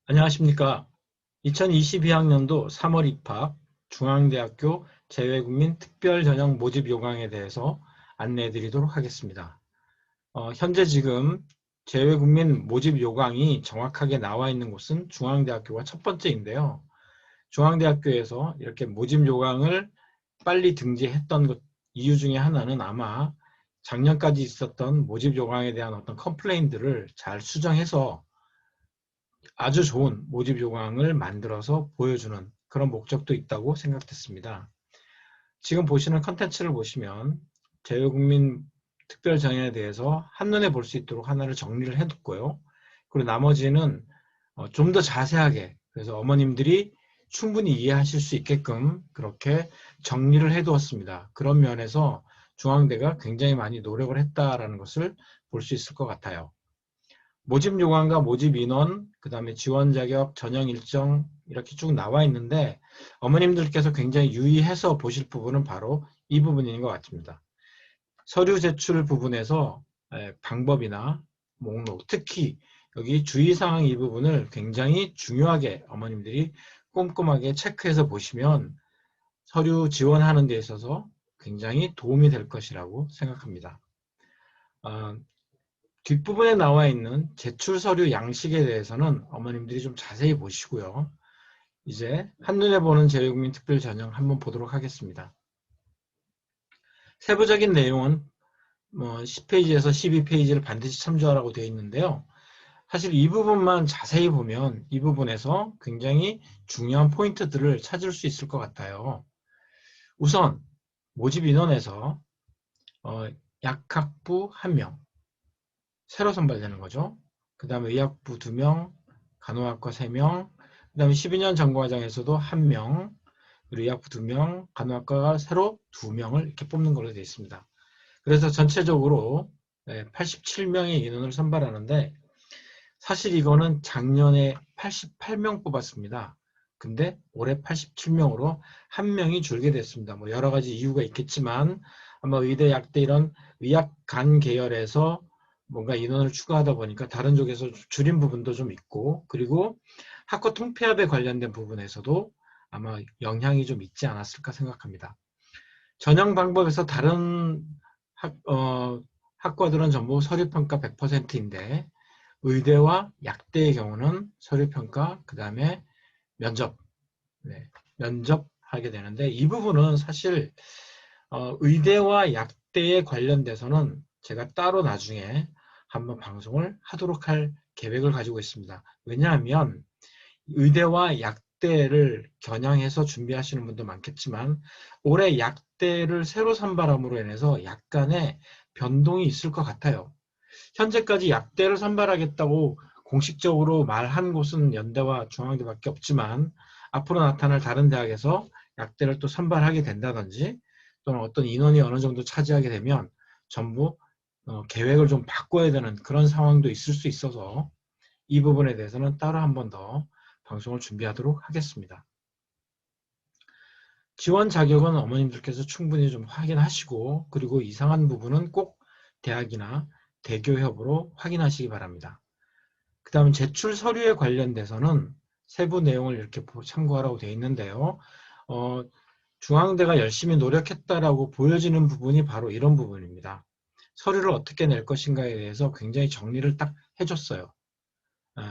안녕하십니까. 2022학년도 3월 입학 중앙대학교 재외국민 특별전형 모집 요강에 대해서 안내해 드리도록 하겠습니다. 현재 지금 재외국민 모집 요강이 정확하게 나와 있는 곳은 중앙대학교가 첫 번째인데요. 중앙대학교에서 이렇게 모집 요강을 빨리 등재했던 이유 중에 하나는 아마 작년까지 있었던 모집 요강에 대한 어떤 컴플레인들을 잘 수정해서 아주 좋은 모집 요강을 만들어서 보여주는 그런 목적도 있다고 생각됐습니다. 지금 보시는 컨텐츠를 보시면 재외국민 특별전형에 대해서 한눈에 볼 수 있도록 하나를 정리를 해뒀고요. 그리고 나머지는 좀 더 자세하게, 그래서 어머님들이 충분히 이해하실 수 있게끔 그렇게 정리를 해두었습니다. 그런 면에서 중앙대가 굉장히 많이 노력을 했다라는 것을 볼 수 있을 것 같아요. 모집 요강과 모집 인원, 그 다음에 지원 자격, 전형 일정 이렇게 쭉 나와 있는데 어머님들께서 굉장히 유의해서 보실 부분은 바로 이 부분인 것 같습니다. 서류 제출 부분에서 방법이나 목록, 특히 여기 주의사항 이 부분을 굉장히 중요하게 어머님들이 꼼꼼하게 체크해서 보시면 서류 지원하는 데 있어서 굉장히 도움이 될 것이라고 생각합니다. 뒷부분에 나와 있는 제출 서류 양식에 대해서는 어머님들이 좀 자세히 보시고요. 이제 한눈에 보는 재외국민 특별전형 한번 보도록 하겠습니다. 세부적인 내용은 10페이지에서 12페이지를 반드시 참조하라고 되어 있는데요. 사실 이 부분만 자세히 보면 이 부분에서 굉장히 중요한 포인트들을 찾을 수 있을 것 같아요. 우선 모집 인원에서 약학부 1명, 새로 선발되는 거죠. 그 다음에 의학부 2명, 간호학과 3명, 그 다음에 12년 전과장에서도 1명, 그리고 의학부 2명, 간호학과가 새로 2명을 이렇게 뽑는 걸로 되어 있습니다. 그래서 전체적으로 87명의 인원을 선발하는데 사실 이거는 작년에 88명 뽑았습니다. 근데 올해 87명으로 1명이 줄게 됐습니다. 뭐 여러 가지 이유가 있겠지만 아마 의대, 약대 이런 의학 간 계열에서 뭔가 인원을 추가하다 보니까 다른 쪽에서 줄인 부분도 좀 있고, 그리고 학과 통폐합에 관련된 부분에서도 아마 영향이 좀 있지 않았을까 생각합니다. 전형 방법에서 다른 학과들은 전부 서류평가 100%인데 의대와 약대의 경우는 서류평가, 그 다음에 면접, 면접하게 되는데 이 부분은 사실 의대와 약대에 관련돼서는 제가 따로 나중에 한번 방송을 하도록 할 계획을 가지고 있습니다. 왜냐하면 의대와 약대를 겨냥해서 준비하시는 분도 많겠지만 올해 약대를 새로 선발함으로 인해서 약간의 변동이 있을 것 같아요. 현재까지 약대를 선발하겠다고 공식적으로 말한 곳은 연대와 중앙대밖에 없지만 앞으로 나타날 다른 대학에서 약대를 또 선발하게 된다든지 또는 어떤 인원이 어느 정도 차지하게 되면 전부 계획을 좀 바꿔야 되는 그런 상황도 있을 수 있어서 이 부분에 대해서는 따로 한 번 더 방송을 준비하도록 하겠습니다. 지원 자격은 어머님들께서 충분히 좀 확인하시고 그리고 이상한 부분은 꼭 대학이나 대교협으로 확인하시기 바랍니다. 그 다음 제출 서류에 관련돼서는 세부 내용을 이렇게 참고하라고 되어 있는데요. 중앙대가 열심히 노력했다라고 보여지는 부분이 바로 이런 부분입니다. 서류를 어떻게 낼 것인가에 대해서 굉장히 정리를 딱 해줬어요.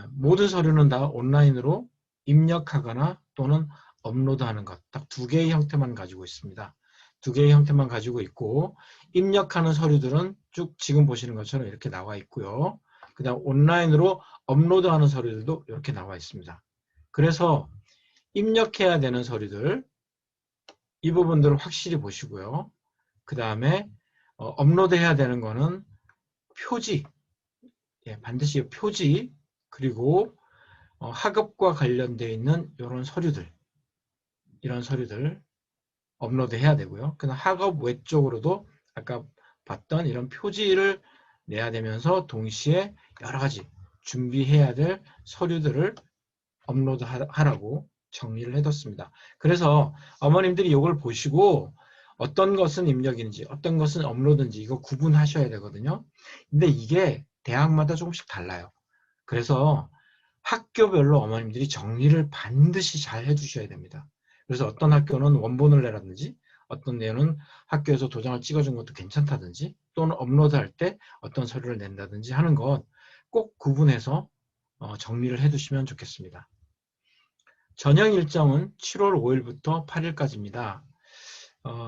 모든 서류는 다 온라인으로 입력하거나 또는 업로드하는 것, 딱 두 개의 형태만 가지고 있습니다. 두 개의 형태만 가지고 있고 입력하는 서류들은 쭉 지금 보시는 것처럼 이렇게 나와 있고요. 그 다음 온라인으로 업로드하는 서류들도 이렇게 나와 있습니다. 그래서 입력해야 되는 서류들 이 부분들을 확실히 보시고요. 그 다음에 업로드해야 되는 거는 표지, 반드시 표지 그리고 학업과 관련되어 있는 이런 서류들, 이런 서류들 업로드 해야 되고요. 그다음 학업 외적으로도 아까 봤던 이런 표지를 내야 되면서 동시에 여러 가지 준비해야 될 서류들을 업로드 하라고 정리를 해뒀습니다. 그래서 어머님들이 이걸 보시고 어떤 것은 입력인지 어떤 것은 업로드인지 이거 구분하셔야 되거든요. 근데 이게 대학마다 조금씩 달라요. 그래서 학교별로 어머님들이 정리를 반드시 잘 해주셔야 됩니다. 그래서 어떤 학교는 원본을 내라든지 어떤 데는 학교에서 도장을 찍어준 것도 괜찮다든지 또는 업로드할 때 어떤 서류를 낸다든지 하는 건 꼭 구분해서 정리를 해두시면 좋겠습니다. 전형 일정은 7월 5일부터 8일까지입니다.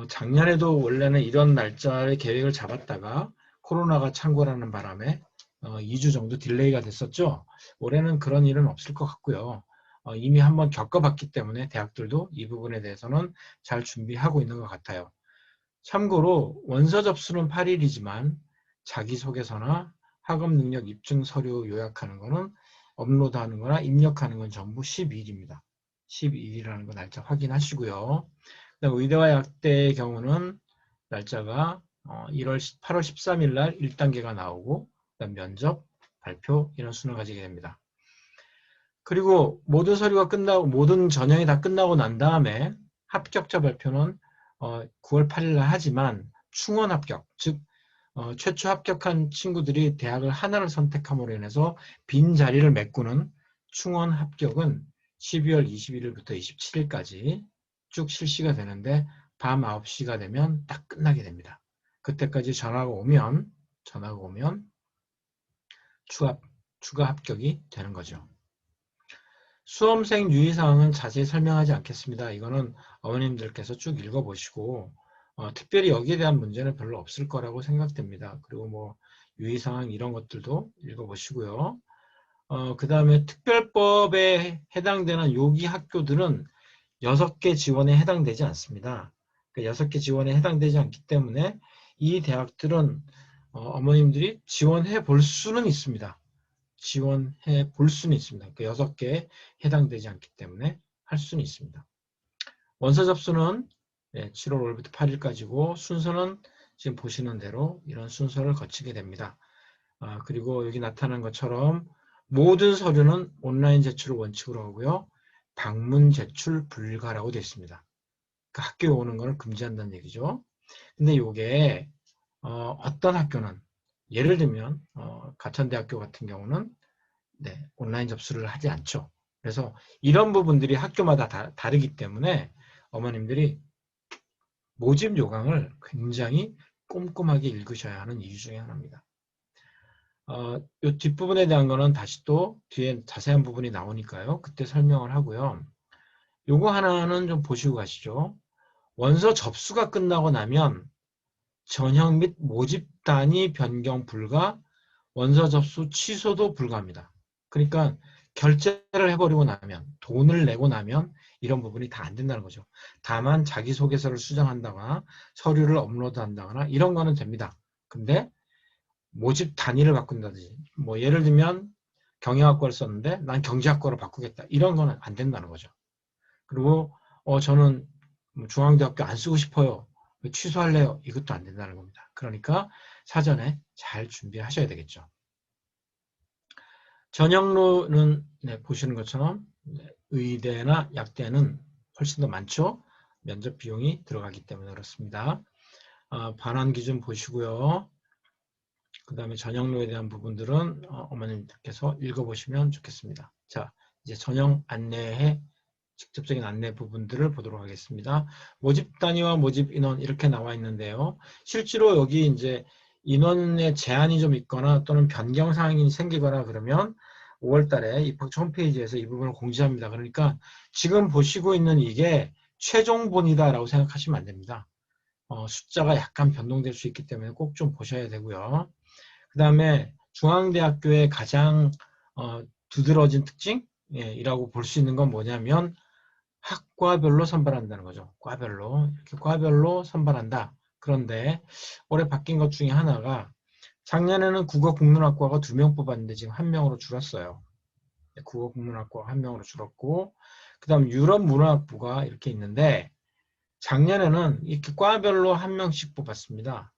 작년에도 원래는 이런 날짜의 계획을 잡았다가 코로나가 창궐하는 바람에 2주 정도 딜레이가 됐었죠. 올해는 그런 일은 없을 것 같고요. 이미 한번 겪어봤기 때문에 대학들도 이 부분에 대해서는 잘 준비하고 있는 것 같아요. 참고로 원서 접수는 8일이지만 자기소개서나 학업능력 입증 서류 요약하는 거는 업로드하는 거나 입력하는 건 전부 12일입니다. 12일이라는 거 날짜 확인하시고요. 의대와 약대의 경우는 날짜가 8월 13일 날 1단계가 나오고 그다음 면접, 발표 이런 순을 가지게 됩니다. 그리고 모든 서류가 끝나고 모든 전형이 다 끝나고 난 다음에 합격자 발표는 9월 8일 날 하지만 충원 합격, 즉 최초 합격한 친구들이 대학을 하나를 선택함으로 인해서 빈 자리를 메꾸는 충원 합격은 12월 21일부터 27일까지 쭉 실시가 되는데 밤 9시가 되면 딱 끝나게 됩니다. 그때까지 전화가 오면 추가 합격이 되는 거죠. 수험생 유의사항은 자세히 설명하지 않겠습니다. 이거는 어머님들께서 쭉 읽어보시고 특별히 여기에 대한 문제는 별로 없을 거라고 생각됩니다. 그리고 뭐 유의사항 이런 것들도 읽어보시고요. 그 다음에 특별법에 해당되는 요기 학교들은 6개 지원에 해당되지 않습니다. 그러니까 6개 지원에 해당되지 않기 때문에 이 대학들은 어머님들이 지원해 볼 수는 있습니다. 지원해 볼 수는 있습니다. 그 6개에 해당되지 않기 때문에 할 수는 있습니다. 원서 접수는 7월 5일부터 8일까지고 순서는 지금 보시는 대로 이런 순서를 거치게 됩니다. 그리고 여기 나타난 것처럼 모든 서류는 온라인 제출을 원칙으로 하고요. 방문 제출 불가라고 되어 있습니다. 그 학교에 오는 것을 금지한다는 얘기죠. 근데 이게 어떤 학교는 예를 들면 가천대학교 같은 경우는 온라인 접수를 하지 않죠. 그래서 이런 부분들이 학교마다 다르기 때문에 어머님들이 모집 요강을 굉장히 꼼꼼하게 읽으셔야 하는 이유 중에 하나입니다. 이 뒷부분에 대한 거는 다시 또 뒤에 자세한 부분이 나오니까요. 그때 설명을 하고요. 요거 하나는 좀 보시고 가시죠. 원서 접수가 끝나고 나면 전형 및 모집 단위 변경 불가, 원서 접수 취소도 불가합니다. 그러니까 결제를 해버리고 나면, 돈을 내고 나면 이런 부분이 다 안 된다는 거죠. 다만 자기소개서를 수정한다거나 서류를 업로드한다거나 이런 거는 됩니다. 근데 모집 단위를 바꾼다든지 뭐 예를 들면 경영학과를 썼는데 난 경제학과로 바꾸겠다. 이런 거는 안 된다는 거죠. 그리고 저는 중앙대학교 안 쓰고 싶어요. 취소할래요. 이것도 안 된다는 겁니다. 그러니까 사전에 잘 준비하셔야 되겠죠. 전형로는 보시는 것처럼 의대나 약대는 훨씬 더 많죠. 면접 비용이 들어가기 때문에 그렇습니다. 반환 기준 보시고요. 그 다음에 전형로에 대한 부분들은 어머님께서 읽어보시면 좋겠습니다. 자, 이제 전형 안내의 직접적인 안내 부분들을 보도록 하겠습니다. 모집 단위와 모집 인원 이렇게 나와 있는데요. 실제로 여기 이제 인원의 제한이 좀 있거나 또는 변경 사항이 생기거나 그러면 5월 달에 입학처 홈페이지에서 이 부분을 공지합니다. 그러니까 지금 보시고 있는 이게 최종본이다라고 생각하시면 안 됩니다. 숫자가 약간 변동될 수 있기 때문에 꼭 좀 보셔야 되고요. 그 다음에 중앙대학교의 가장 두드러진 특징이라고 볼 수 있는 건 뭐냐면 학과별로 선발한다는 거죠. 과별로 이렇게 과별로 선발한다. 그런데 올해 바뀐 것 중에 하나가 작년에는 국어국문학과가 2명 뽑았는데 지금 1명으로 줄었어요. 국어국문학과가 1명으로 줄었고 그 다음 유럽문화학부가 이렇게 있는데 작년에는 이렇게 과별로 1명씩 뽑았습니다.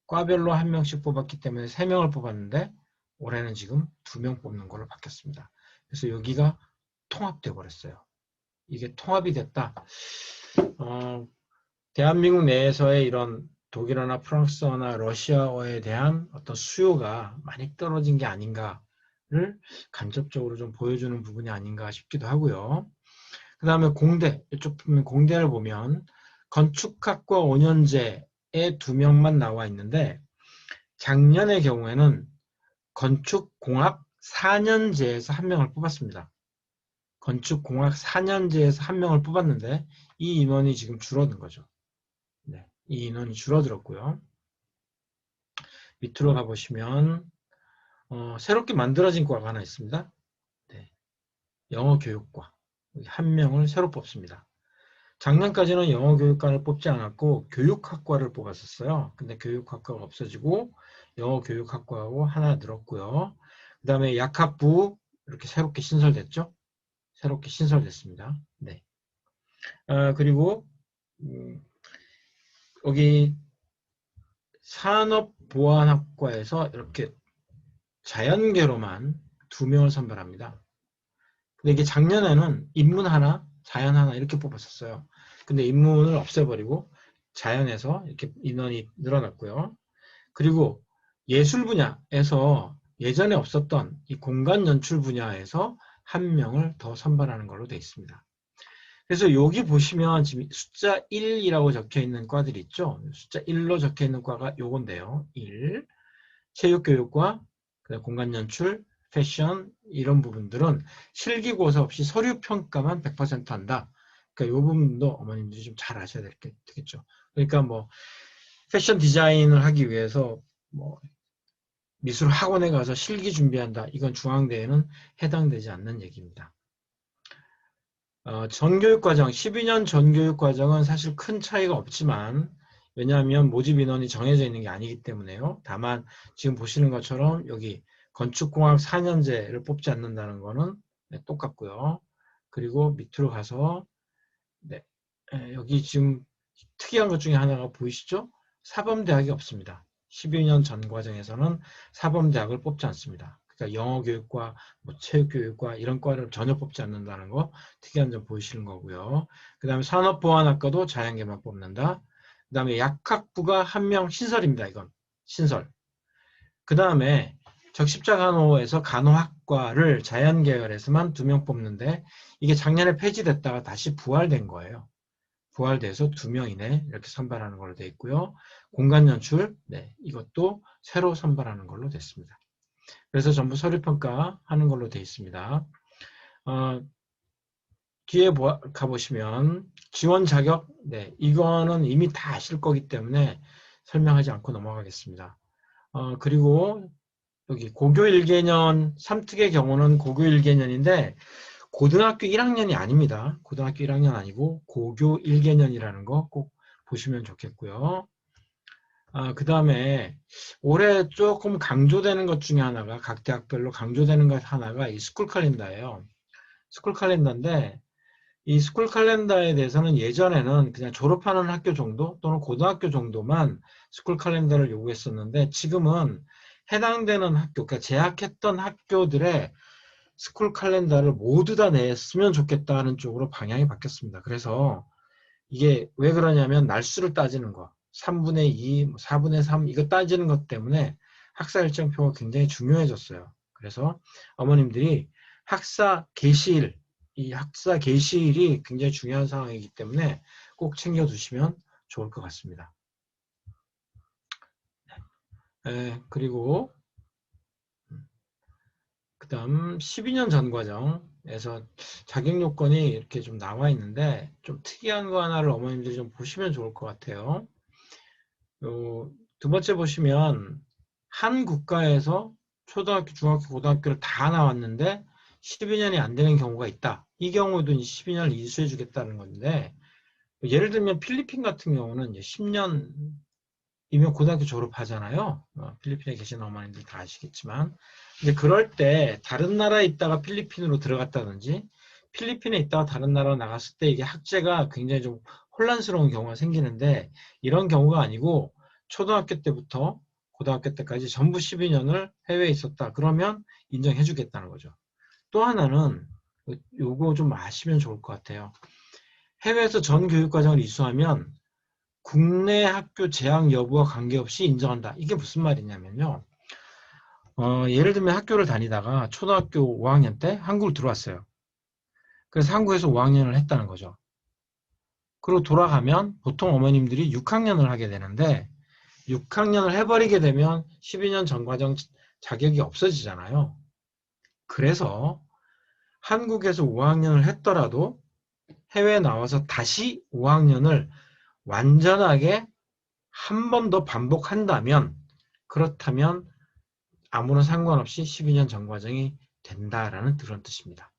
과별로 1명씩 뽑았기 때문에 3명을 뽑았는데 올해는 지금 2명 뽑는 걸로 바뀌었습니다. 그래서 여기가 통합돼 버렸어요. 이게 통합이 됐다. 대한민국 내에서의 이런 독일어나 프랑스어나 러시아어에 대한 어떤 수요가 많이 떨어진 게 아닌가 간접적으로 좀 보여주는 부분이 아닌가 싶기도 하고요. 그 다음에 공대, 이쪽 보면 공대를 보면 건축학과 5년제에 2명만 나와 있는데 작년의 경우에는 건축공학 4년제에서 1명을 뽑았습니다. 건축공학 4년제에서 1명을 뽑았는데 이 인원이 지금 줄어든 거죠. 네, 이 인원이 줄어들었고요. 밑으로 가보시면 새롭게 만들어진 과가 하나 있습니다. 네, 영어교육과 1명을 새로 뽑습니다. 작년까지는 영어교육과를 뽑지 않았고 교육학과를 뽑았었어요. 근데 교육학과가 없어지고 영어교육학과하고 하나 늘었고요. 그 다음에 약학부 이렇게 새롭게 신설됐죠. 새롭게 신설됐습니다. 네. 그리고 여기 산업보안학과에서 이렇게 자연계로만 2명을 선발합니다. 근데 이게 작년에는 인문 하나, 자연 하나 이렇게 뽑았었어요. 근데 인문을 없애버리고 자연에서 이렇게 인원이 늘어났고요. 그리고 예술 분야에서 예전에 없었던 이 공간 연출 분야에서 1명을 더 선발하는 걸로 되어 있습니다. 그래서 여기 보시면 지금 숫자 1이라고 적혀 있는 과들이 있죠. 숫자 1로 적혀 있는 과가 요건데요. 1. 체육교육과, 공간 연출, 패션 이런 부분들은 실기고사 없이 서류평가만 100% 한다. 그러니까 이 부분도 어머님들이 좀 잘 아셔야 되겠죠. 그러니까 뭐 패션 디자인을 하기 위해서 뭐 미술 학원에 가서 실기 준비한다. 이건 중앙대에는 해당되지 않는 얘기입니다. 전교육과정, 12년 전교육과정은 사실 큰 차이가 없지만 왜냐하면 모집 인원이 정해져 있는 게 아니기 때문에요. 다만 지금 보시는 것처럼 여기 건축공학 4년제를 뽑지 않는다는 거는 네, 똑같고요. 그리고 밑으로 가서 네, 여기 지금 특이한 것 중에 하나가 보이시죠? 사범대학이 없습니다. 12년 전 과정에서는 사범대학을 뽑지 않습니다. 그러니까 영어교육과 뭐 체육교육과 이런 과를 전혀 뽑지 않는다는 거 특이한 점 보이시는 거고요. 그 다음에 산업보안학과도 자연계만 뽑는다. 그 다음에 약학부가 1명 신설입니다. 이건 신설. 그 다음에 적십자간호에서 간호학과를 자연계열에서만 2명 뽑는데 이게 작년에 폐지됐다가 다시 부활된 거예요. 부활돼서 2명이네 이렇게 선발하는 걸로 되어 있고요. 공간연출 네, 이것도 새로 선발하는 걸로 됐습니다. 그래서 전부 서류평가 하는 걸로 되어 있습니다. 뒤에 가보시면 지원 자격 네, 이거는 이미 다 아실 거기 때문에 설명하지 않고 넘어가겠습니다. 그리고 여기 고교 1개년 3특의 경우는 고교 1개년인데 고등학교 1학년이 아닙니다. 고등학교 1학년 아니고 고교 1개년이라는 거 꼭 보시면 좋겠고요. 그 다음에 올해 조금 강조되는 것 중에 하나가 각 대학별로 강조되는 것 하나가 이 스쿨 칼렌더예요. 스쿨 칼렌더인데 이 스쿨 칼렌더에 대해서는 예전에는 그냥 졸업하는 학교 정도 또는 고등학교 정도만 스쿨 칼렌더를 요구했었는데 지금은 해당되는 학교, 그러니까 재학했던 학교들의 스쿨 칼렌더를 모두 다 냈으면 좋겠다는 쪽으로 방향이 바뀌었습니다. 그래서 이게 왜 그러냐면 날수를 따지는 거, 3분의 2, 4분의 3 이거 따지는 것 때문에 학사 일정표가 굉장히 중요해졌어요. 그래서 어머님들이 학사 개시일, 이 학사 개시일이 굉장히 중요한 상황이기 때문에 꼭 챙겨두시면 좋을 것 같습니다. 그리고 그 다음 12년 전 과정에서 자격 요건이 이렇게 좀 나와 있는데 좀 특이한 거 하나를 어머님들이 좀 보시면 좋을 것 같아요. 두 번째 보시면 한 국가에서 초등학교, 중학교, 고등학교를 다 나왔는데 12년이 안 되는 경우가 있다. 이 경우도 12년을 이수해 주겠다는 건데 예를 들면 필리핀 같은 경우는 이제 10년이면 고등학교 졸업하잖아요. 필리핀에 계신 어머님들 다 아시겠지만 근데 그럴 때 다른 나라에 있다가 필리핀으로 들어갔다든지 필리핀에 있다가 다른 나라로 나갔을 때 이게 학제가 굉장히 좀 혼란스러운 경우가 생기는데 이런 경우가 아니고 초등학교 때부터 고등학교 때까지 전부 12년을 해외에 있었다. 그러면 인정해 주겠다는 거죠. 또 하나는 요거 좀 아시면 좋을 것 같아요. 해외에서 전 교육과정을 이수하면 국내 학교 재학 여부와 관계없이 인정한다. 이게 무슨 말이냐면요. 예를 들면 학교를 다니다가 초등학교 5학년 때 한국을 들어왔어요. 그래서 한국에서 5학년을 했다는 거죠. 그리고 돌아가면 보통 어머님들이 6학년을 하게 되는데 6학년을 해버리게 되면 12년 전과정 자격이 없어지잖아요. 그래서 한국에서 5학년을 했더라도 해외에 나와서 다시 5학년을 완전하게 한 번 더 반복한다면 그렇다면 아무런 상관없이 12년 전과정이 된다라는 그런 뜻입니다.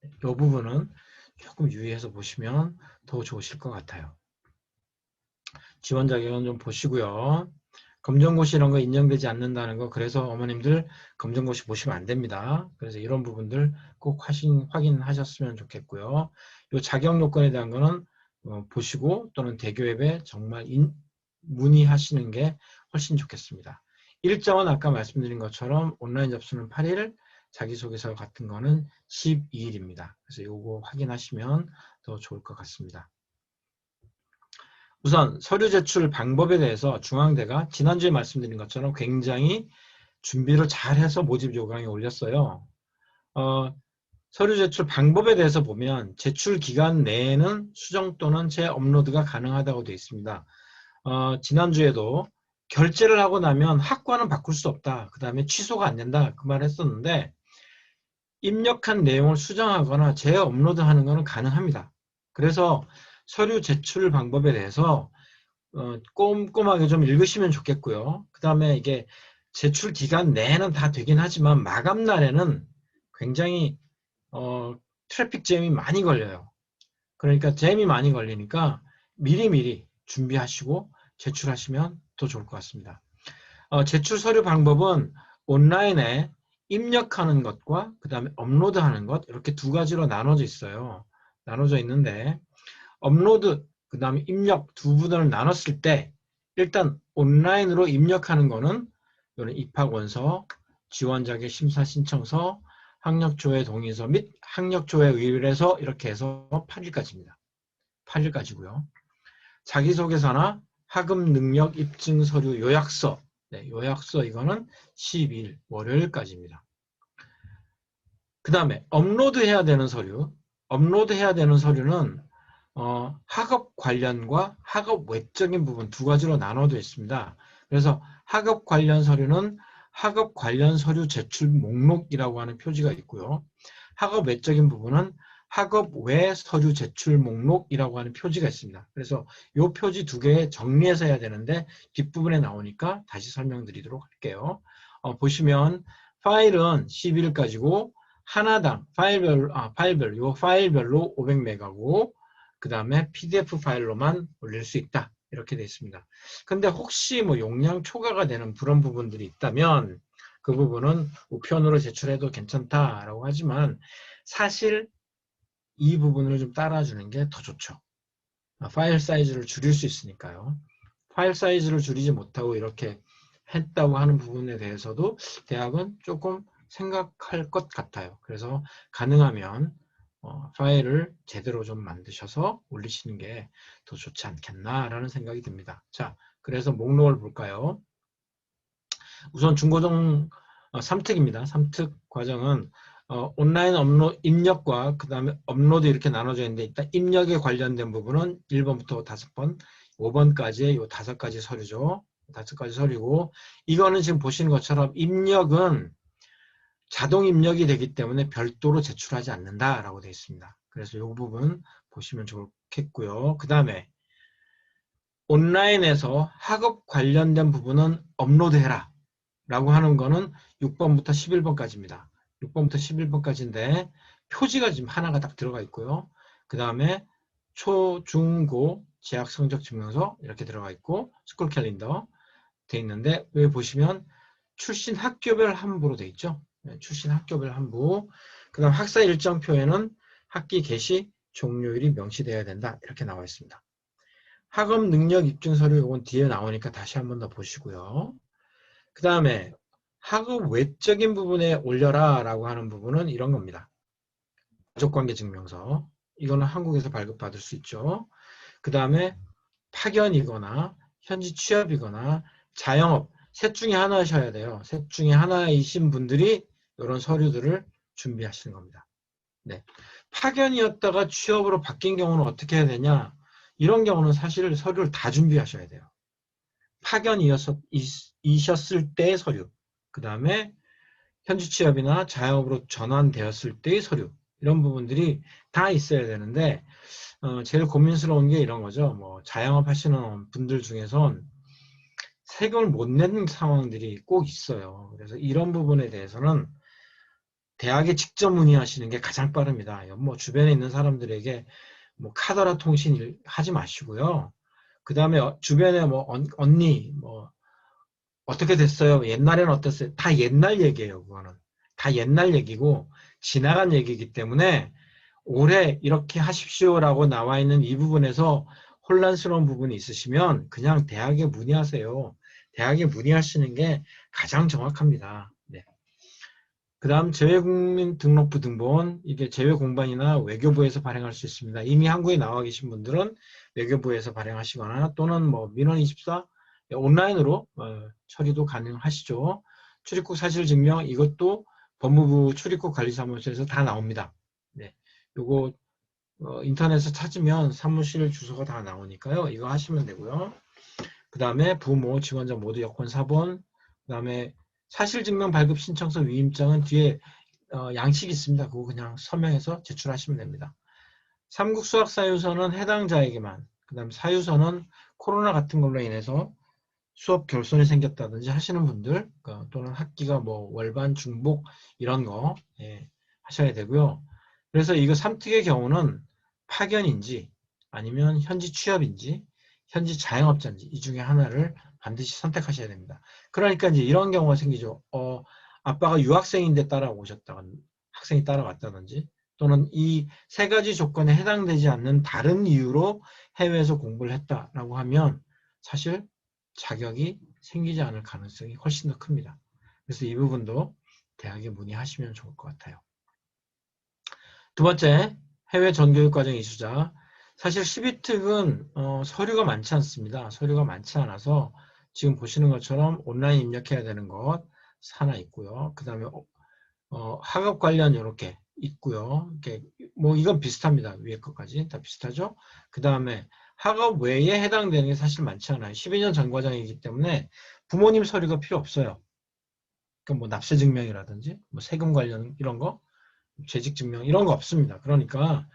이 부분은 조금 유의해서 보시면 더 좋으실 것 같아요. 지원 자격은 좀 보시고요. 검정고시 이런 거 인정되지 않는다는 거 그래서 어머님들 검정고시 보시면 안 됩니다. 그래서 이런 부분들 꼭 확인하셨으면 좋겠고요. 이 자격 요건에 대한 거는 보시고 또는 대교협에 정말 문의하시는 게 훨씬 좋겠습니다. 일정은 아까 말씀드린 것처럼 온라인 접수는 8일, 자기소개서 같은 거는 12일입니다. 그래서 이거 확인하시면 더 좋을 것 같습니다. 우선 서류 제출 방법에 대해서 중앙대가 지난주에 말씀드린 것처럼 굉장히 준비를 잘해서 모집 요강에 올렸어요. 서류 제출 방법에 대해서 보면 제출 기간 내에는 수정 또는 재업로드가 가능하다고 되어 있습니다. 지난주에도 결제를 하고 나면 학과는 바꿀 수 없다. 그 다음에 취소가 안 된다. 그 말 했었는데 입력한 내용을 수정하거나 재업로드하는 것은 가능합니다. 그래서 서류 제출 방법에 대해서 꼼꼼하게 좀 읽으시면 좋겠고요. 그 다음에 이게 제출 기간 내에는 다 되긴 하지만 마감 날에는 굉장히 트래픽 잼이 많이 걸려요. 그러니까 잼이 많이 걸리니까 미리미리 준비하시고 제출하시면 더 좋을 것 같습니다. 제출 서류 방법은 온라인에 입력하는 것과 그 다음에 업로드하는 것 이렇게 두 가지로 나눠져 있어요. 나눠져 있는데 업로드 그 다음에 입력 두 부분을 나눴을 때 일단 온라인으로 입력하는 거는 입학원서, 지원자격 심사 신청서, 학력조회 동의서 및 학력조회 의뢰서 이렇게 해서 8일까지입니다. 8일까지고요. 자기소개서나 학업 능력 입증 서류 요약서, 요약서 이거는 12일 월요일까지입니다. 그 다음에 업로드해야 되는 서류는 학업 관련과 학업 외적인 부분 두 가지로 나눠져 있습니다. 그래서 학업 관련 서류는 학업 관련 서류 제출 목록이라고 하는 표지가 있고요. 학업 외적인 부분은 학업 외 서류 제출 목록이라고 하는 표지가 있습니다. 그래서 이 표지 두 개 정리해서 해야 되는데 뒷부분에 나오니까 다시 설명드리도록 할게요. 보시면 파일은 11일까지고 하나당 파일별로 500메가고 그 다음에 PDF 파일로만 올릴 수 있다. 이렇게 되어 있습니다. 근데 혹시 뭐 용량 초과가 되는 그런 부분들이 있다면 그 부분은 우편으로 제출해도 괜찮다라고 하지만 사실 이 부분을 좀 따라주는 게 더 좋죠. 파일 사이즈를 줄일 수 있으니까요. 파일 사이즈를 줄이지 못하고 이렇게 했다고 하는 부분에 대해서도 대학은 조금 생각할 것 같아요. 그래서 가능하면 파일을 제대로 좀 만드셔서 올리시는 게 더 좋지 않겠나라는 생각이 듭니다. 자, 그래서 목록을 볼까요? 우선 중고등 3특입니다. 3특 과정은 온라인 입력과 그 다음에 업로드 이렇게 나눠져 있는데 일단 입력에 관련된 부분은 1번부터 5번, 5번까지의 이 5가지 서류죠. 5가지 서류고 이거는 지금 보시는 것처럼 입력은 자동 입력이 되기 때문에 별도로 제출하지 않는다라고 되어 있습니다. 그래서 이 부분 보시면 좋겠고요. 그 다음에 온라인에서 학업 관련된 부분은 업로드해라 라고 하는 거는 6번부터 11번까지입니다. 6번부터 11번까지인데 표지가 지금 하나가 딱 들어가 있고요. 그 다음에 초, 중, 고 재학 성적 증명서 이렇게 들어가 있고 스쿨 캘린더 돼 있는데 여기 보시면 출신 학교별 한부로 돼 있죠. 출신 학교별 한부. 그 다음 학사 일정표에는 학기 개시 종료일이 명시되어야 된다. 이렇게 나와 있습니다. 학업 능력 입증 서류 이건 뒤에 나오니까 다시 한 번 더 보시고요. 그 다음에 학업 외적인 부분에 올려라 라고 하는 부분은 이런 겁니다. 가족관계 증명서. 이거는 한국에서 발급받을 수 있죠. 그 다음에 파견이거나 현지 취업이거나 자영업 셋 중에 하나셔야 돼요. 셋 중에 하나이신 분들이 이런 서류들을 준비하시는 겁니다. 네. 파견이었다가 취업으로 바뀐 경우는 어떻게 해야 되냐? 이런 경우는 사실 서류를 다 준비하셔야 돼요. 파견이셨을 때의 서류, 그 다음에 현지 취업이나 자영업으로 전환되었을 때의 서류, 이런 부분들이 다 있어야 되는데 제일 고민스러운 게 이런 거죠. 뭐 자영업 하시는 분들 중에선 세금을 못 내는 상황들이 꼭 있어요. 그래서 이런 부분에 대해서는 대학에 직접 문의하시는 게 가장 빠릅니다. 뭐 주변에 있는 사람들에게 뭐 카더라 통신 하지 마시고요. 그 다음에 주변에 뭐 언니 뭐 어떻게 됐어요? 옛날에는 어땠어요? 다 옛날 얘기예요. 그거는 다 옛날 얘기고 지나간 얘기이기 때문에 올해 이렇게 하십시오라고 나와 있는 이 부분에서 혼란스러운 부분이 있으시면 그냥 대학에 문의하세요. 대학에 문의하시는 게 가장 정확합니다. 네. 그 다음 재외국민 등록부 등본, 이게 재외공반이나 외교부에서 발행할 수 있습니다. 이미 한국에 나와 계신 분들은 외교부에서 발행하시거나 또는 뭐 민원24 온라인으로 처리도 가능하시죠. 출입국 사실증명 이것도 법무부 출입국 관리사무소에서 다 나옵니다. 네, 요거 인터넷에서 찾으면 사무실 주소가 다 나오니까요. 이거 하시면 되고요. 그 다음에 부모, 지원자 모두 여권 사본, 그 다음에 사실증명 발급 신청서 위임장은 뒤에 양식이 있습니다. 그거 그냥 서명해서 제출하시면 됩니다. 삼국 수학 사유서는 해당자에게만, 그 다음에 사유서는 코로나 같은 걸로 인해서 수업 결손이 생겼다든지 하시는 분들, 또는 학기가 뭐 월반, 중복 이런 거 하셔야 되고요. 그래서 이거 3특의 경우는 파견인지 아니면 현지 취업인지 현지 자영업자인지 이 중에 하나를 반드시 선택하셔야 됩니다. 그러니까 이제 이런 경우가 생기죠. 아빠가 유학생인데 따라오셨다가 학생이 따라왔다든지 또는 이 세 가지 조건에 해당되지 않는 다른 이유로 해외에서 공부를 했다라고 하면 사실 자격이 생기지 않을 가능성이 훨씬 더 큽니다. 그래서 이 부분도 대학에 문의하시면 좋을 것 같아요. 두 번째, 해외 전교육과정 이수자. 사실 12특은 서류가 많지 않습니다. 서류가 많지 않아서 지금 보시는 것처럼 온라인 입력해야 되는 것 하나 있고요. 그 다음에 학업 관련 이렇게 있고요. 이렇게 뭐 이건 비슷합니다. 위에 것까지 다 비슷하죠. 그 다음에 학업 외에 해당되는 게 사실 많지 않아요. 12년 전 과정이기 때문에 부모님 서류가 필요 없어요. 그러니까 뭐 납세 증명이라든지 뭐 세금 관련 이런 거, 재직 증명 이런 거 없습니다. 그러니까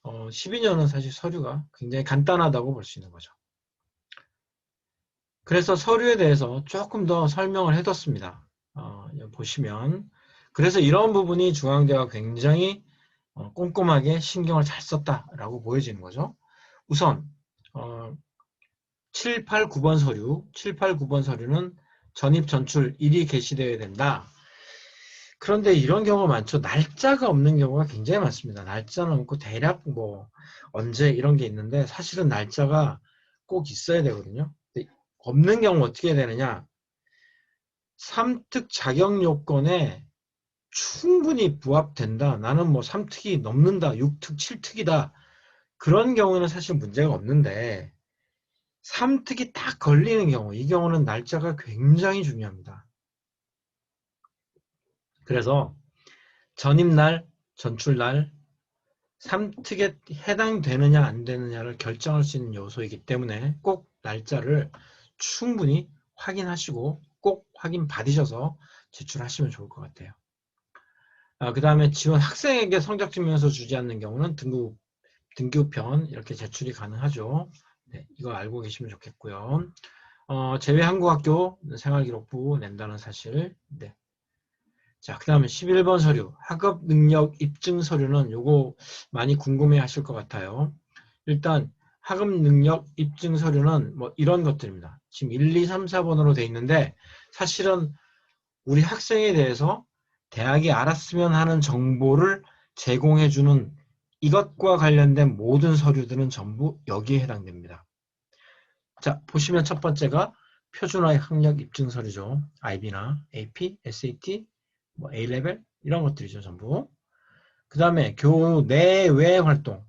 12년은 사실 서류가 굉장히 간단하다고 볼 수 있는 거죠. 그래서 서류에 대해서 조금 더 설명을 해뒀습니다. 보시면 그래서 이런 부분이 중앙대가 굉장히 꼼꼼하게 신경을 잘 썼다라고 보여지는 거죠. 우선 7, 8, 9번 서류, 7, 8, 9번 서류는 전입, 전출 일이 게시되어야 된다. 그런데 이런 경우가 많죠. 날짜가 없는 경우가 굉장히 많습니다. 날짜는 없고 대략 뭐 언제 이런 게 있는데 사실은 날짜가 꼭 있어야 되거든요. 없는 경우 어떻게 해야 되느냐. 3특 자격 요건에 충분히 부합된다. 나는 뭐 3특이 넘는다. 6특, 7특이다. 그런 경우는 사실 문제가 없는데 3특이 딱 걸리는 경우, 이 경우는 날짜가 굉장히 중요합니다. 그래서 전입날, 전출날, 3특에 해당되느냐 안 되느냐를 결정할 수 있는 요소이기 때문에 꼭 날짜를 충분히 확인하시고 꼭 확인 받으셔서 제출하시면 좋을 것 같아요. 그 다음에 지원 학생에게 성적증명서 주지 않는 경우는 등급편 이렇게 제출이 가능하죠. 네, 이거 알고 계시면 좋겠고요. 제외한국학교 생활기록부 낸다는 사실. 네. 자, 그 다음에 11번 서류, 학업 능력 입증 서류는 요거 많이 궁금해 하실 것 같아요. 일단 학업 능력 입증 서류는 뭐 이런 것들입니다. 지금 1, 2, 3, 4번으로 돼 있는데 사실은 우리 학생에 대해서 대학이 알았으면 하는 정보를 제공해주는 이것과 관련된 모든 서류들은 전부 여기에 해당됩니다. 자, 보시면 첫 번째가 표준화의 학력 입증 서류죠. IB나 AP, SAT, 뭐 A레벨 이런 것들이죠, 전부. 그 다음에 교내 외 활동,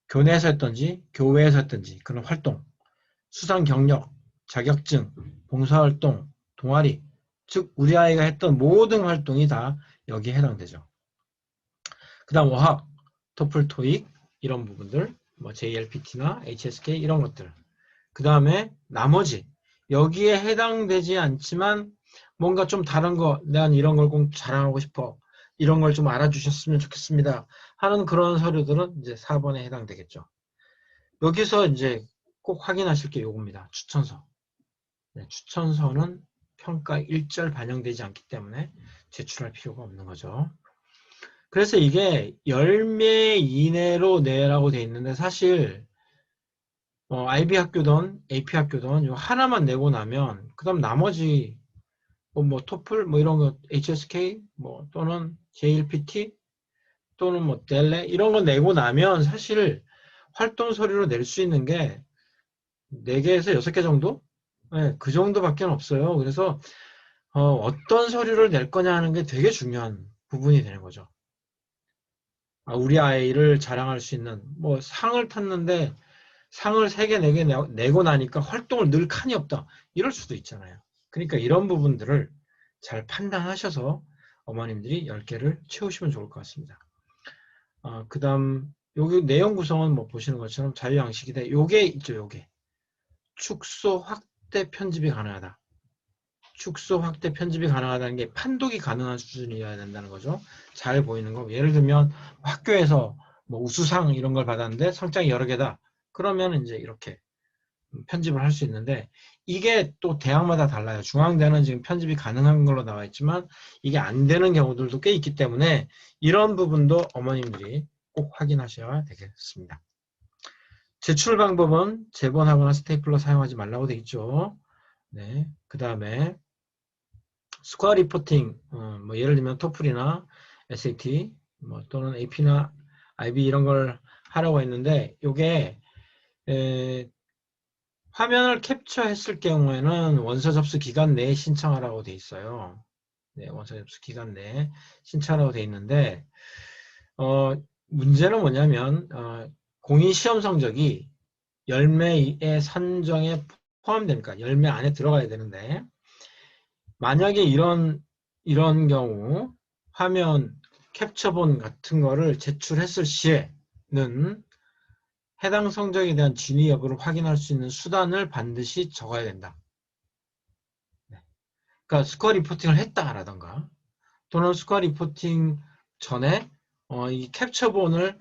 교내에서 했던지 교외에서 했던지 그런 활동, 수상 경력, 자격증, 봉사활동, 동아리, 즉 우리 아이가 했던 모든 활동이 다 여기에 해당되죠. 그 다음 어학, 토플, 토익 이런 부분들, 뭐 JLPT나 HSK 이런 것들. 그 다음에 나머지 여기에 해당되지 않지만 뭔가 좀 다른 거, 난 이런 걸 꼭 자랑하고 싶어, 이런 걸 좀 알아주셨으면 좋겠습니다 하는 그런 서류들은 이제 4번에 해당되겠죠. 여기서 이제 꼭 확인하실 게 요겁니다. 추천서. 네, 추천서는 평가 1절 반영되지 않기 때문에 제출할 필요가 없는 거죠. 그래서 이게 10매 이내로 내라고 돼 있는데 사실 IB 학교든 AP 학교든 요 하나만 내고 나면 그 다음 나머지 뭐 토플 뭐 이런 거 HSK 뭐 또는 JLPT 또는 뭐 델레 이런 거 내고 나면 사실 활동 서류로 낼 수 있는 게 4개에서 6개 정도? 네, 그 정도밖에 없어요. 그래서 어떤 서류를 낼 거냐 하는 게 되게 중요한 부분이 되는 거죠. 우리 아이를 자랑할 수 있는 뭐 상을 탔는데 상을 3개, 4개 내고 나니까 활동을 늘 칸이 없다. 이럴 수도 있잖아요. 그러니까 이런 부분들을 잘 판단하셔서 어머님들이 10개를 채우시면 좋을 것 같습니다. 그 다음 여기 내용 구성은 뭐 보시는 것처럼 자유양식이다. 요게 있죠. 요게 축소 확대 편집이 가능하다. 축소 확대 편집이 가능하다는 게 판독이 가능한 수준이어야 된다는 거죠. 잘 보이는 거. 예를 들면 학교에서 뭐 우수상 이런 걸 받았는데 상장이 여러 개다. 그러면 이제 이렇게 편집을 할 수 있는데 이게 또 대학마다 달라요. 중앙대는 지금 편집이 가능한 걸로 나와 있지만 이게 안 되는 경우들도 꽤 있기 때문에 이런 부분도 어머님들이 꼭 확인하셔야 되겠습니다. 제출 방법은 제본하거나 스테이플러 사용하지 말라고 돼 있죠. 네, 그 다음에 스코어 리포팅, 뭐 예를 들면 토플이나 SAT, 뭐 또는 AP나 IB 이런 걸 하라고 했는데 이게 화면을 캡처했을 경우에는 원서 접수 기간 내에 신청하라고 돼 있어요. 네, 원서 접수 기간 내에 신청하라고 돼 있는데 문제는 뭐냐면 공인 시험 성적이 열매의 선정에 포함되니까 열매 안에 들어가야 되는데 만약에 이런 경우 화면 캡처본 같은 거를 제출했을 시에는 해당 성적에 대한 진위 여부를 확인할 수 있는 수단을 반드시 적어야 된다. 그러니까 스코어 리포팅을 했다라던가 또는 스코어 리포팅 전에 이 캡처본을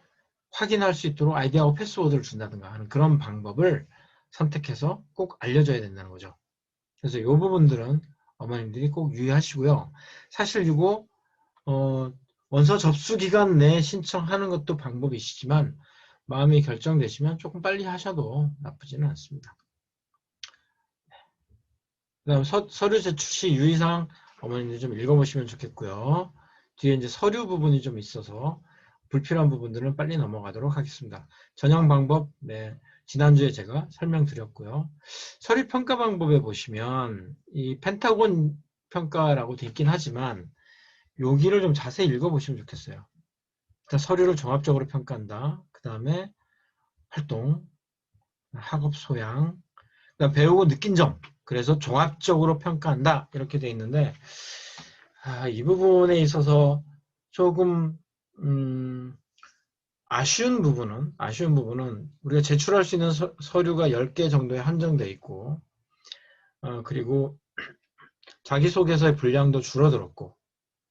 확인할 수 있도록 아이디하고 패스워드를 준다든가 하는 그런 방법을 선택해서 꼭 알려줘야 된다는 거죠. 그래서 이 부분들은 어머님들이 꼭 유의하시고요. 사실 이거 원서 접수 기간 내에 신청하는 것도 방법이시지만 마음이 결정되시면 조금 빨리 하셔도 나쁘지는 않습니다. 그 다음 서류 제출 시 유의사항 어머님들 좀 읽어보시면 좋겠고요. 뒤에 이제 서류 부분이 좀 있어서 불필요한 부분들은 빨리 넘어가도록 하겠습니다. 전형 방법, 네, 지난주에 제가 설명드렸고요. 서류 평가 방법에 보시면 이 펜타곤 평가라고 돼 있긴 하지만 여기를 좀 자세히 읽어보시면 좋겠어요. 일단 서류를 종합적으로 평가한다. 그 다음에 활동, 학업 소양, 그다음 배우고 느낀 점, 그래서 종합적으로 평가한다 이렇게 돼 있는데 이 부분에 있어서 조금 아쉬운 부분은 우리가 제출할 수 있는 서류가 10개 정도에 한정돼 있고 그리고 자기소개서의 분량도 줄어들었고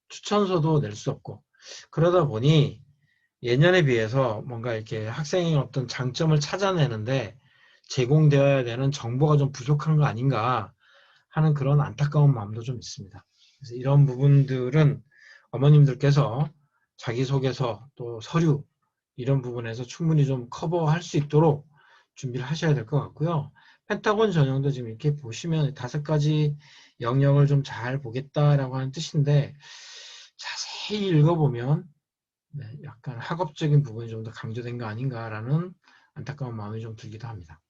추천서도 낼 수 없고 그러다 보니 예년에 비해서 뭔가 이렇게 학생의 어떤 장점을 찾아내는데 제공되어야 되는 정보가 좀 부족한 거 아닌가 하는 그런 안타까운 마음도 좀 있습니다. 그래서 이런 부분들은 어머님들께서 자기소개서 또 서류 이런 부분에서 충분히 좀 커버할 수 있도록 준비를 하셔야 될 것 같고요. 펜타곤 전형도 지금 이렇게 보시면 5가지 영역을 좀 잘 보겠다라고 하는 뜻인데 자세히 읽어보면 약간 학업적인 부분이 좀 더 강조된 거 아닌가라는 안타까운 마음이 좀 들기도 합니다.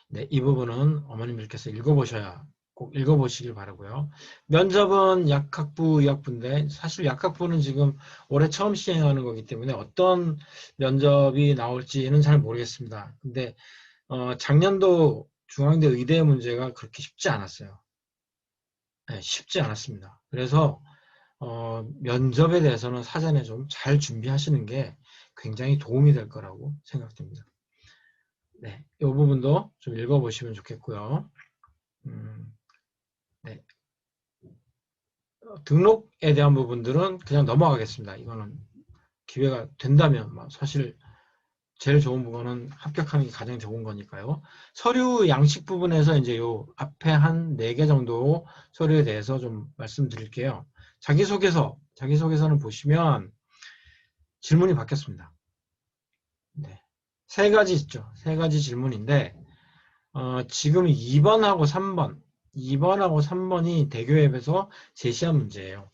네, 이 부분은 어머님들께서 읽어보셔야 꼭 읽어보시길 바라고요. 면접은 약학부, 의학부인데 사실 약학부는 지금 올해 처음 시행하는 거기 때문에 어떤 면접이 나올지는 잘 모르겠습니다. 근데 작년도 중앙대 의대 문제가 그렇게 쉽지 않았어요. 네, 쉽지 않았습니다. 그래서 면접에 대해서는 사전에 좀 잘 준비하시는 게 굉장히 도움이 될 거라고 생각됩니다. 네, 이 부분도 좀 읽어보시면 좋겠고요. 네. 등록에 대한 부분들은 그냥 넘어가겠습니다. 이거는 기회가 된다면 사실 제일 좋은 부분은 합격하는 게 가장 좋은 거니까요. 서류 양식 부분에서 이제 요 앞에 한 4개 정도 서류에 대해서 좀 말씀드릴게요. 자기소개서는 보시면 질문이 바뀌었습니다. 네. 3가지 있죠. 3가지 질문인데 지금 2번하고 3번이 대교앱에서 제시한 문제예요.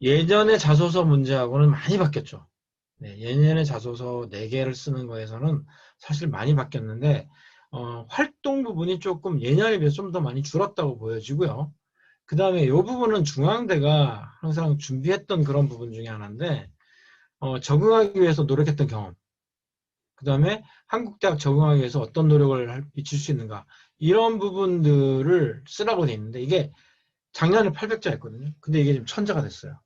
예전의 자소서 문제하고는 많이 바뀌었죠. 네, 예년의 자소서 4개를 쓰는 거에서는 사실 많이 바뀌었는데 활동 부분이 조금 예년에 비해서 좀 더 많이 줄었다고 보여지고요. 그 다음에 이 부분은 중앙대가 항상 준비했던 그런 부분 중에 하나인데 적응하기 위해서 노력했던 경험, 그 다음에 한국대학 적응하기 위해서 어떤 노력을 미칠 수 있는가, 이런 부분들을 쓰라고 돼 있는데 이게 작년에 800자였거든요. 근데 이게 지금 1000자가 됐어요.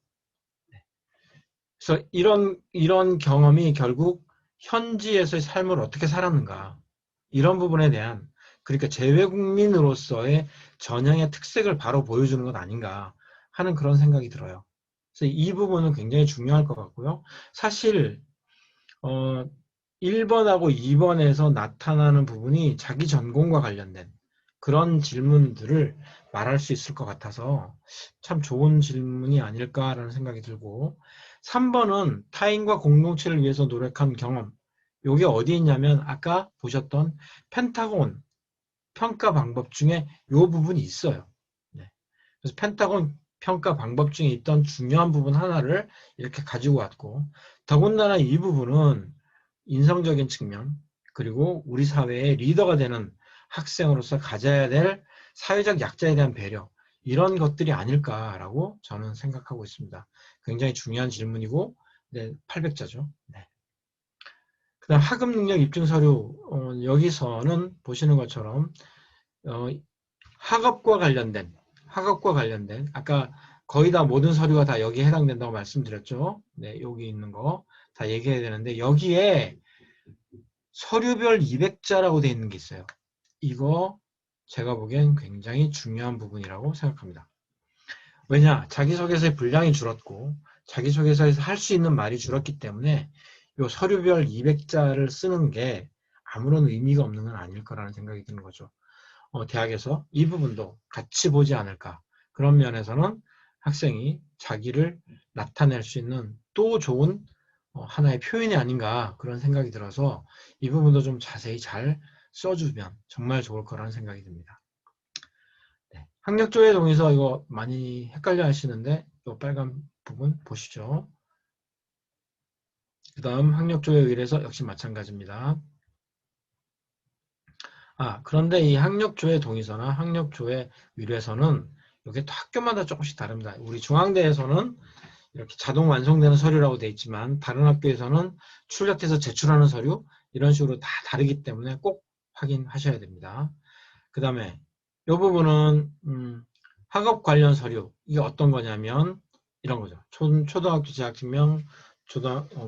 그래서 이런 경험이 결국 현지에서의 삶을 어떻게 살았는가, 이런 부분에 대한, 그러니까 재외국민으로서의 전형의 특색을 바로 보여주는 것 아닌가 하는 그런 생각이 들어요. 그래서 이 부분은 굉장히 중요할 것 같고요. 사실 1번하고 2번에서 나타나는 부분이 자기 전공과 관련된 그런 질문들을 말할 수 있을 것 같아서 참 좋은 질문이 아닐까라는 생각이 들고, 3번은 타인과 공동체를 위해서 노력한 경험. 이게 어디 있냐면 아까 보셨던 펜타곤 평가 방법 중에 이 부분이 있어요. 네. 그래서 펜타곤 평가 방법 중에 있던 중요한 부분 하나를 이렇게 가지고 왔고, 더군다나 이 부분은 인성적인 측면, 그리고 우리 사회의 리더가 되는 학생으로서 가져야 될 사회적 약자에 대한 배려, 이런 것들이 아닐까라고 저는 생각하고 있습니다. 굉장히 중요한 질문이고, 네, 800자죠. 네. 그다음 학업 능력 입증 서류, 여기서는 보시는 것처럼 학업과 관련된 아까 거의 다 모든 서류가 다 여기에 해당된다고 말씀드렸죠. 네, 여기 있는 거 다 얘기해야 되는데 여기에 서류별 200자라고 되어 있는 게 있어요. 이거 제가 보기엔 굉장히 중요한 부분이라고 생각합니다. 왜냐? 자기소개서의 분량이 줄었고 자기소개서에서 할 수 있는 말이 줄었기 때문에 이 서류별 200자를 쓰는 게 아무런 의미가 없는 건 아닐 거라는 생각이 드는 거죠. 대학에서 이 부분도 같이 보지 않을까. 그런 면에서는 학생이 자기를 나타낼 수 있는 또 좋은 하나의 표현이 아닌가, 그런 생각이 들어서 이 부분도 좀 자세히 잘 써주면 정말 좋을 거라는 생각이 듭니다. 네. 학력조회 동의서 이거 많이 헷갈려 하시는데 이 빨간 부분 보시죠. 그 다음 학력조회 의뢰서 역시 마찬가지입니다. 그런데 이 학력조회 동의서나 학력조회 의뢰서는 이게 또 학교마다 조금씩 다릅니다. 우리 중앙대에서는 이렇게 자동 완성되는 서류라고 되어 있지만 다른 학교에서는 출력해서 제출하는 서류, 이런 식으로 다 다르기 때문에 꼭 확인하셔야 됩니다. 그 다음에 이 부분은 학업 관련 서류, 이게 어떤 거냐면 이런 거죠. 초등학교 재학증명,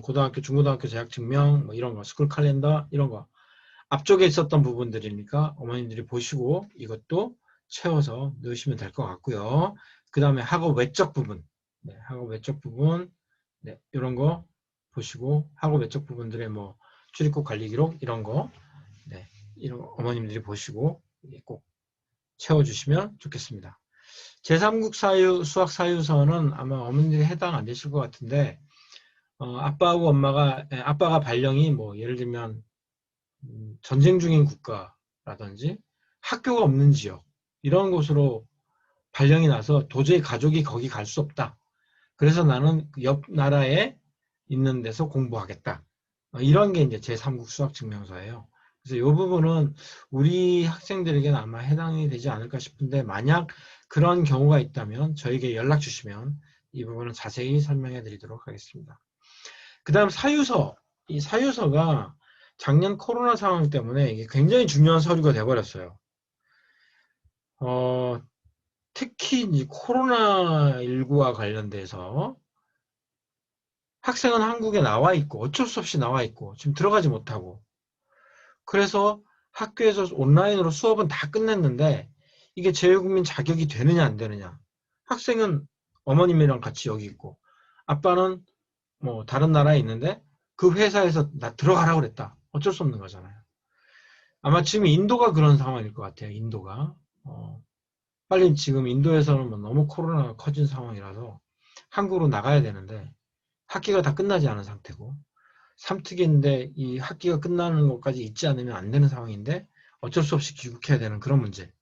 고등학교, 중고등학교 재학증명, 뭐 이런 거, 스쿨 칼렌더, 이런 거. 앞쪽에 있었던 부분들이니까 어머님들이 보시고 이것도 채워서 넣으시면 될 것 같고요. 그 다음에 학업 외적 부분, 네, 학업 외적 부분, 네, 이런 거 보시고 학업 외적 부분들의 뭐 출입국 관리 기록 이런 거, 네, 이런 거 어머님들이 보시고 꼭 채워주시면 좋겠습니다. 제3국 수학 사유서는 아마 어머님들이 해당 안 되실 것 같은데 아빠하고 아빠가 발령이 뭐 예를 들면 전쟁 중인 국가라든지 학교가 없는 지역, 이런 곳으로 발령이 나서 도저히 가족이 거기 갈 수 없다. 그래서 나는 옆 나라에 있는 데서 공부하겠다. 이런 게 이제 제3국 수학증명서예요. 그래서 이 부분은 우리 학생들에게는 아마 해당이 되지 않을까 싶은데 만약 그런 경우가 있다면 저에게 연락 주시면 이 부분은 자세히 설명해 드리도록 하겠습니다. 그 다음 사유서. 이 사유서가 작년 코로나 상황 때문에 이게 굉장히 중요한 서류가 돼버렸어요. 특히 이 코로나19와 관련돼서 학생은 한국에 나와 있고 어쩔 수 없이 나와 있고 지금 들어가지 못하고, 그래서 학교에서 온라인으로 수업은 다 끝냈는데 이게 재외국민 자격이 되느냐 안 되느냐. 학생은 어머님이랑 같이 여기 있고 아빠는 뭐 다른 나라에 있는데 그 회사에서 나 들어가라고 그랬다. 어쩔 수 없는 거잖아요. 아마 지금 인도가 그런 상황일 것 같아요. 인도가 빨리 지금 인도에서는 뭐 너무 코로나가 커진 상황이라서 한국으로 나가야 되는데 학기가 다 끝나지 않은 상태고, 삼특인데 이 학기가 끝나는 것까지 있지 않으면 안 되는 상황인데 어쩔 수 없이 귀국해야 되는 그런 문제.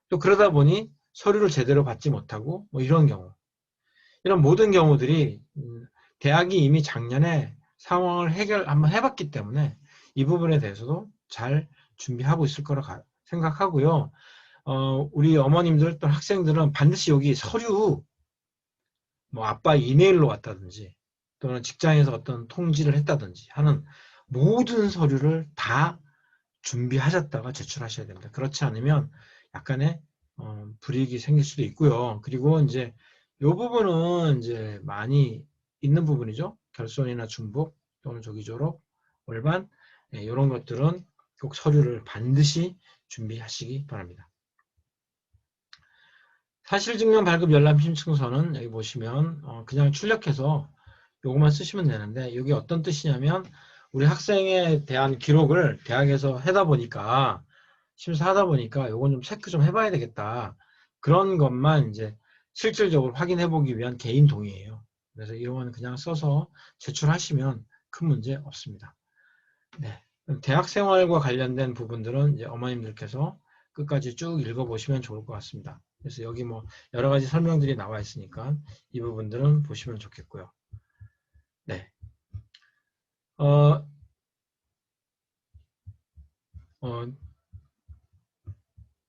또 그러다 보니 서류를 제대로 받지 못하고 뭐 이런 경우, 이런 모든 경우들이 대학이 이미 작년에 상황을 한번 해봤기 때문에 이 부분에 대해서도 잘 준비하고 있을 거라 생각하고요. 우리 어머님들 또 학생들은 반드시 여기 서류, 뭐 아빠 이메일로 왔다든지 또는 직장에서 어떤 통지를 했다든지 하는 모든 서류를 다 준비하셨다가 제출하셔야 됩니다. 그렇지 않으면 약간의 불이익이 생길 수도 있고요. 그리고 이제 이 부분은 이제 많이 있는 부분이죠. 결손이나 중복 또는 조기 졸업, 월반, 이런 것들은 꼭 서류를 반드시 준비하시기 바랍니다. 사실증명 발급 열람 신청서는 여기 보시면 그냥 출력해서 요것만 쓰시면 되는데, 이게 어떤 뜻이냐면 우리 학생에 대한 기록을 대학에서 하다 보니까 심사하다 보니까 요건 좀 체크 좀 해봐야 되겠다, 그런 것만 이제 실질적으로 확인해 보기 위한 개인 동의예요. 그래서 이건 그냥 써서 제출하시면 큰 문제 없습니다. 네. 대학 생활과 관련된 부분들은 이제 어머님들께서 끝까지 쭉 읽어보시면 좋을 것 같습니다. 그래서 여기 뭐 여러 가지 설명들이 나와 있으니까 이 부분들은 보시면 좋겠고요. 네.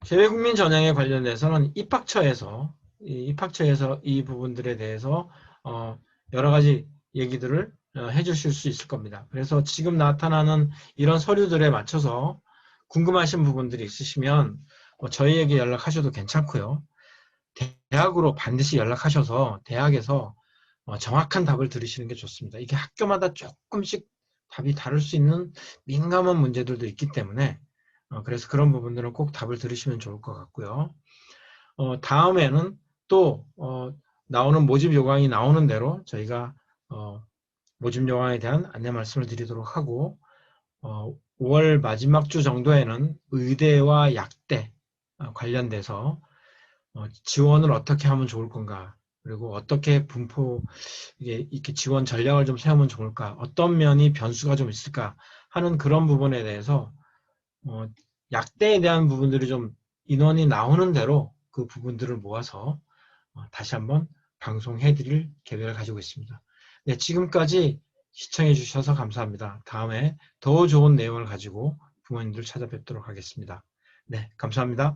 재외국민 전형에 관련해서는 입학처에서 이 부분들에 대해서 여러 가지 얘기들을 해주실 수 있을 겁니다. 그래서 지금 나타나는 이런 서류들에 맞춰서 궁금하신 부분들이 있으시면 저희에게 연락하셔도 괜찮고요. 대학으로 반드시 연락하셔서 대학에서 정확한 답을 들으시는 게 좋습니다. 이게 학교마다 조금씩 답이 다를 수 있는 민감한 문제들도 있기 때문에 그래서 그런 부분들은 꼭 답을 들으시면 좋을 것 같고요. 다음에는 또 나오는 모집 요강이 나오는 대로 저희가 모집 요강에 대한 안내 말씀을 드리도록 하고, 5월 마지막 주 정도에는 의대와 약대 관련돼서 지원을 어떻게 하면 좋을 건가, 그리고 어떻게 이렇게 지원 전략을 좀 세우면 좋을까, 어떤 면이 변수가 좀 있을까 하는 그런 부분에 대해서 약대에 대한 부분들이 좀 인원이 나오는 대로 그 부분들을 모아서 다시 한번 방송해 드릴 계획을 가지고 있습니다. 네, 지금까지 시청해 주셔서 감사합니다. 다음에 더 좋은 내용을 가지고 부모님들 찾아뵙도록 하겠습니다. 네, 감사합니다.